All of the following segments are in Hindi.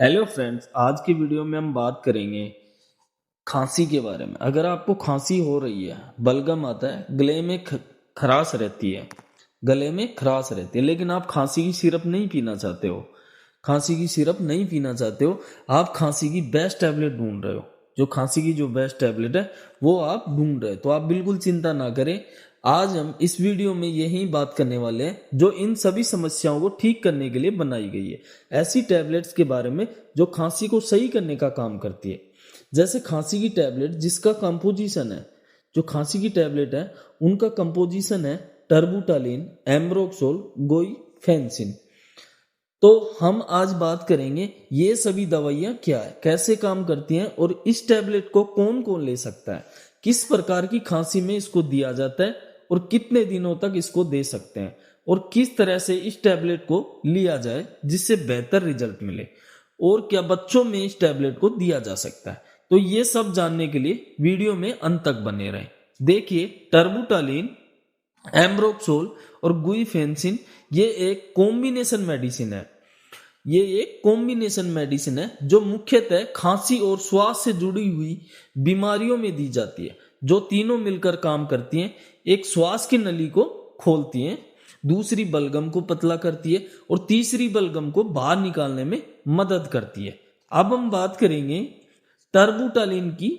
हेलो फ्रेंड्स, आज की वीडियो में हम बात करेंगे खांसी के बारे में। अगर आपको खांसी हो रही है, बलगम आता है, गले में खराश रहती है, लेकिन आप खांसी की सिरप नहीं पीना चाहते हो, आप खांसी की बेस्ट टैबलेट ढूंढ रहे हो, जो खांसी की जो बेस्ट टैबलेट है वो आप ढूंढ रहे हो, तो आप बिल्कुल चिंता ना करें। आज हम इस वीडियो में यही बात करने वाले हैं जो इन सभी समस्याओं को ठीक करने के लिए बनाई गई है, ऐसी टैबलेट्स के बारे में जो खांसी को सही करने का काम करती है। जैसे खांसी की टैबलेट जिसका कंपोजिशन है, जो खांसी की टैबलेट है उनका कंपोजिशन है टर्बुटालिन, एम्ब्रोक्सोल, गोइफेंसिन। तो हम आज बात करेंगे ये सभी दवाइयां क्या है, कैसे काम करती हैं और इस टैबलेट को कौन कौन ले सकता है, किस प्रकार की खांसी में इसको दिया जाता है और कितने दिनों तक इसको दे सकते हैं और किस तरह से इस टैबलेट को लिया जाए जिससे बेहतर रिजल्ट मिले, और क्या बच्चों में इस टैबलेट को दिया जा सकता है। तो ये सब जानने के लिए वीडियो में अंत तक बने रहें। देखिए, टर्बुटालिन, एम्ब्रोक्सोल और गुइफेंसिन ये एक कॉम्बिनेशन मेडिसिन है जो मुख्यतः खांसी और श्वास से जुड़ी हुई बीमारियों में दी जाती है, जो तीनों मिलकर काम करती हैं। एक श्वास की नली को खोलती हैं, दूसरी बलगम को पतला करती है और तीसरी बलगम को बाहर निकालने में मदद करती है। अब हम बात करेंगे टर्बुटालिन की।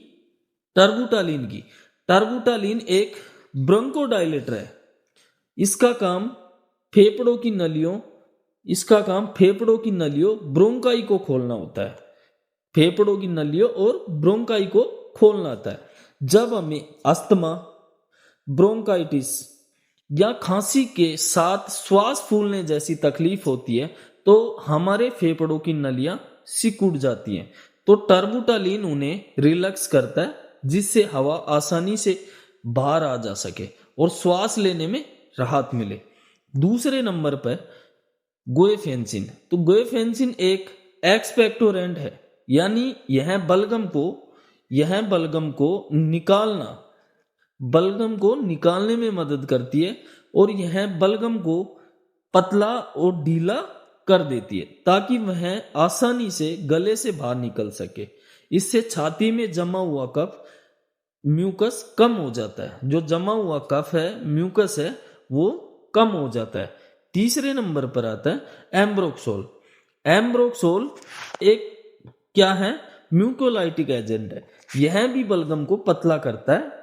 टर्बुटालिन एक ब्रोंकोडायलेटर है। इसका काम फेफड़ों की नलियों ब्रोंकाई को खोलना होता है, फेफड़ों की नलियों और ब्रोंकाई को खोलना होता है। जब हमें अस्थमा, ब्रोंकाइटिस या खांसी के साथ श्वास फूलने जैसी तकलीफ होती है तो हमारे फेफड़ों की नलियां सिकुड़ जाती हैं, तो टर्बुटालिन उन्हें रिलैक्स करता है जिससे हवा आसानी से बाहर आ जा सके और श्वास लेने में राहत मिले। दूसरे नंबर पर गोएफेंसिन। तो गोएफेंसिन एक एक्सपेक्टोरेंट है, यानी यह बलगम को निकालने में मदद करती है और यह बलगम को पतला और ढीला कर देती है ताकि वह आसानी से गले से बाहर निकल सके। इससे छाती में जमा हुआ कफ, म्यूकस कम हो जाता है, जो जमा हुआ कफ है, म्यूकस है, वो कम हो जाता है। तीसरे नंबर पर आता है एम्ब्रोक्सोल। एम्ब्रोक्सोल एक क्या है, म्यूकोलाइटिक एजेंट है। यह भी बलगम को पतला करता है,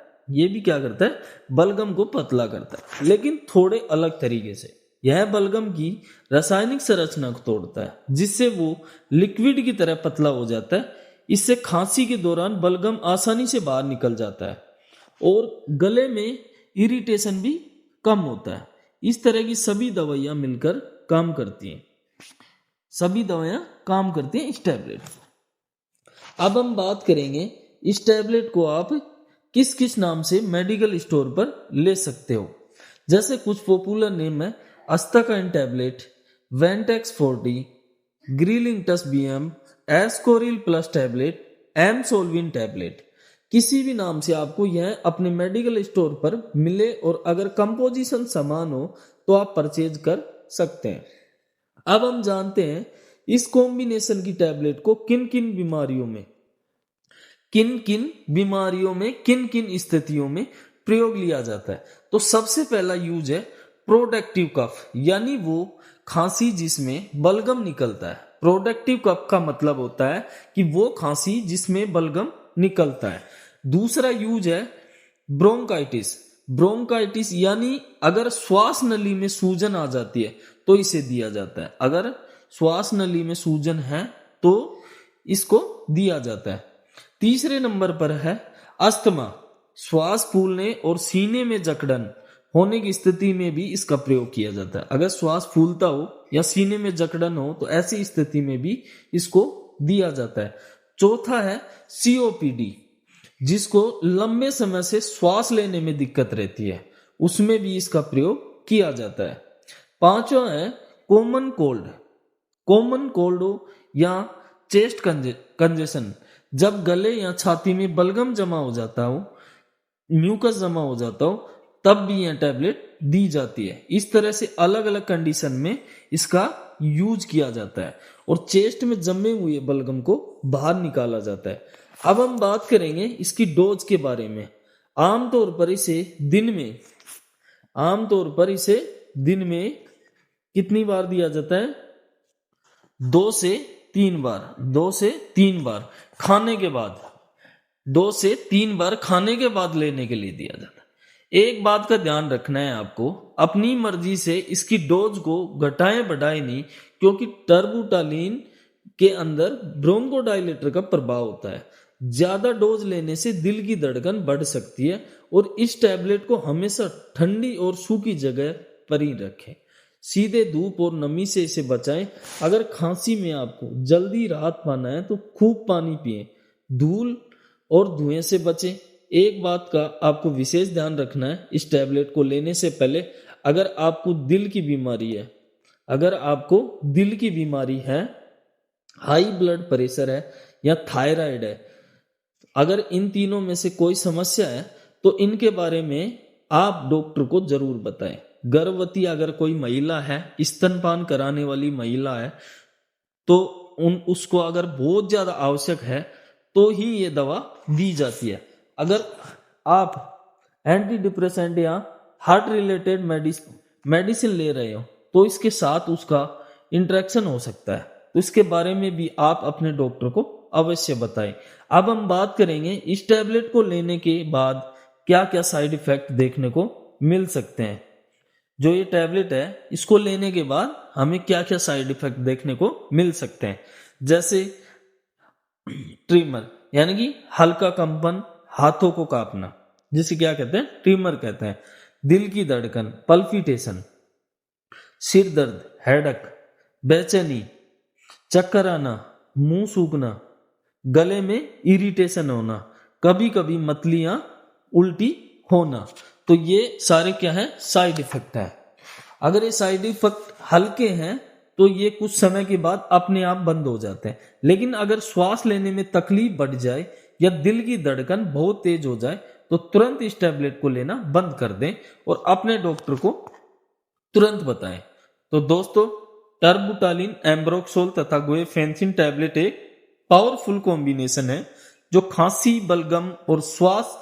बलगम को पतला करता है, लेकिन थोड़े अलग तरीके से। यह बलगम की रासायनिक संरचना को तोड़ता है जिससे वो लिक्विड की तरह पतला हो जाता है। इससे खांसी के दौरान बलगम आसानी से बाहर निकल जाता है और गले में इरिटेशन भी कम होता है। इस तरह की सभी दवाइयां मिलकर काम करती हैं, इस टैबलेट। अब हम बात करेंगे इस टैबलेट को आप किस किस नाम से मेडिकल स्टोर पर ले सकते हो। जैसे कुछ पॉपुलर नेम है अस्ताकाइन टैबलेट, वेंटेक्स 40, Grilinctus BM, Ascoril plus tablet, एमसोल्विन टैबलेट। किसी भी नाम से आपको यह अपने मेडिकल स्टोर पर मिले और अगर कंपोजिशन समान हो तो आप परचेज कर सकते हैं। अब हम जानते हैं इस कॉम्बिनेशन की टैबलेट को किन किन स्थितियों में प्रयोग लिया जाता है। तो सबसे पहला यूज है प्रोडक्टिव कफ, यानी वो खांसी जिसमें बलगम निकलता है। प्रोडक्टिव कफ का मतलब होता है कि वो खांसी जिसमें बलगम निकलता है। दूसरा यूज है ब्रोंकाइटिस, यानी अगर श्वास नली में सूजन आ जाती है तो इसे दिया जाता है। अगर श्वास नली में सूजन है तो इसको दिया जाता है। तीसरे नंबर पर है अस्थमा, श्वास फूलने और सीने में जकड़न होने की स्थिति में भी इसका प्रयोग किया जाता है। अगर श्वास फूलता हो या सीने में जकड़न हो तो ऐसी स्थिति में भी इसको दिया जाता है। चौथा है सीओपीडी, जिसको लंबे समय से श्वास लेने में दिक्कत रहती है, उसमें भी इसका प्रयोग किया जाता है। पांचवा है कॉमन कोल्ड या चेस्ट कंजेशन, जब गले या छाती में बलगम जमा हो जाता हो, म्यूकस जमा हो जाता हो, तब भी यह टैबलेट दी जाती है। इस तरह से अलग अलग कंडीशन में इसका यूज किया जाता है और चेस्ट में जमे हुए बलगम को बाहर निकाला जाता है। अब हम बात करेंगे इसकी डोज के बारे में। आमतौर पर इसे दिन में कितनी बार दिया जाता है? 2 से 3 बार खाने के बाद, 2 से 3 बार खाने के बाद लेने के लिए दिया जाता है। एक बात का ध्यान रखना है आपको, अपनी मर्जी से इसकी डोज को घटाएं बढ़ाएं नहीं, क्योंकि टर्बुटालिन के अंदर ब्रोंकोडायलेटर का प्रभाव होता है। ज्यादा डोज लेने से दिल की धड़कन बढ़ सकती है और इस टैबलेट को हमेशा ठंडी और सूखी जगह पर ही रखें। सीधे धूप और नमी से इसे बचाएं। अगर खांसी में आपको जल्दी राहत पाना है तो खूब पानी पिएं, धूल और धुएं से बचें। एक बात का आपको विशेष ध्यान रखना है, इस टैबलेट को लेने से पहले अगर आपको दिल की बीमारी है, हाई ब्लड प्रेशर है या थायराइड है, अगर इन तीनों में से कोई समस्या है तो इनके बारे में आप डॉक्टर को जरूर बताएं। गर्भवती अगर कोई महिला है, स्तनपान कराने वाली महिला है, तो उसको अगर बहुत ज्यादा आवश्यक है तो ही ये दवा दी जाती है। अगर आप एंटी डिप्रेसेंट या हार्ट रिलेटेड मेडिसिन ले रहे हो तो इसके साथ उसका इंटरेक्शन हो सकता है, तो इसके बारे में भी आप अपने डॉक्टर को अवश्य बताएं। अब हम बात करेंगे इस टैबलेट को लेने के बाद क्या क्या साइड इफेक्ट देखने को मिल सकते हैं। जो ये टैबलेट है, इसको लेने के बाद हमें क्या क्या साइड इफेक्ट देखने को मिल सकते हैं, जैसे ट्रिमर यानी कि हल्का कंपन, हाथों को कांपना, जिसे क्या कहते हैं? ट्रिमर कहते हैं। दिल की धड़कन, पल्पिटेशन, सिर दर्द, हेडक, बेचैनी, चक्कर आना, मुंह सूखना, गले में इरिटेशन होना, कभी कभी मतलियां उल्टी होना। तो ये सारे क्या है? साइड इफेक्ट है। अगर ये साइड इफेक्ट हल्के हैं तो ये कुछ समय के बाद अपने आप बंद हो जाते हैं, लेकिन अगर श्वास लेने में तकलीफ बढ़ जाए या दिल की धड़कन बहुत तेज हो जाए तो तुरंत इस टैबलेट को लेना बंद कर दें और अपने डॉक्टर को तुरंत बताएं। तो दोस्तों, टर्बुटालिन, एम्ब्रोक्सोल तथा गुएफेंसिन टैबलेट एक पावरफुल कॉम्बिनेशन है जो खांसी, बलगम और श्वास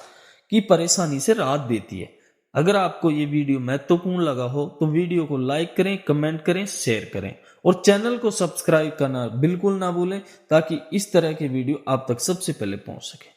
की परेशानी से राहत देती है। अगर आपको ये वीडियो महत्वपूर्ण लगा हो तो वीडियो को लाइक करें, कमेंट करें, शेयर करें और चैनल को सब्सक्राइब करना बिल्कुल ना भूलें, ताकि इस तरह के वीडियो आप तक सबसे पहले पहुंच सके।